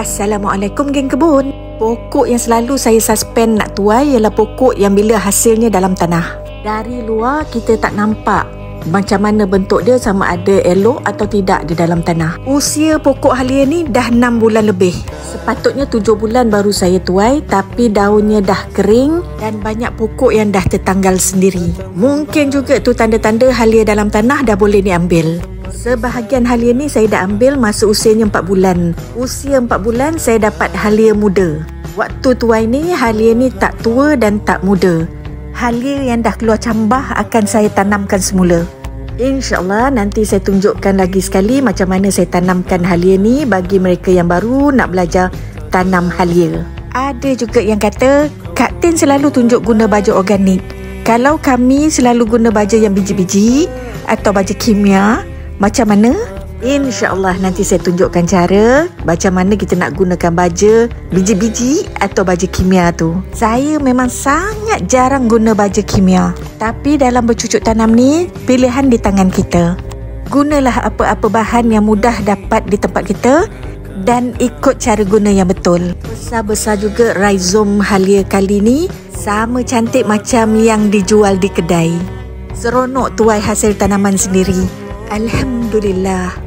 Assalamualaikum geng kebun. Pokok yang selalu saya suspend nak tuai ialah pokok yang bila hasilnya dalam tanah. Dari luar kita tak nampak macam mana bentuk dia, sama ada elok atau tidak di dalam tanah. Usia pokok halia ni dah 6 bulan lebih. Sepatutnya 7 bulan baru saya tuai, tapi daunnya dah kering dan banyak pokok yang dah tertanggal sendiri. Mungkin juga tu tanda-tanda halia dalam tanah dah boleh diambil. Sebahagian halia ni saya dah ambil masa usianya 4 bulan. Usia 4 bulan saya dapat halia muda. Waktu tuai ni halia ni tak tua dan tak muda. Halia yang dah keluar cambah akan saya tanamkan semula. InsyaAllah nanti saya tunjukkan lagi sekali macam mana saya tanamkan halia ni bagi mereka yang baru nak belajar tanam halia. Ada juga yang kata, Kak Tin selalu tunjuk guna baja organik. Kalau kami selalu guna baja yang biji-biji atau baja kimia, macam mana? InsyaAllah nanti saya tunjukkan cara macam mana kita nak gunakan baja biji-biji atau baja kimia tu. Saya memang sangat jarang guna baja kimia. Tapi dalam bercucuk tanam ni, pilihan di tangan kita. Gunalah apa-apa bahan yang mudah dapat di tempat kita dan ikut cara guna yang betul. Besar-besar juga rhizome halia kali ni, sama cantik macam yang dijual di kedai. Seronok tuai hasil tanaman sendiri. Alhamdulillah.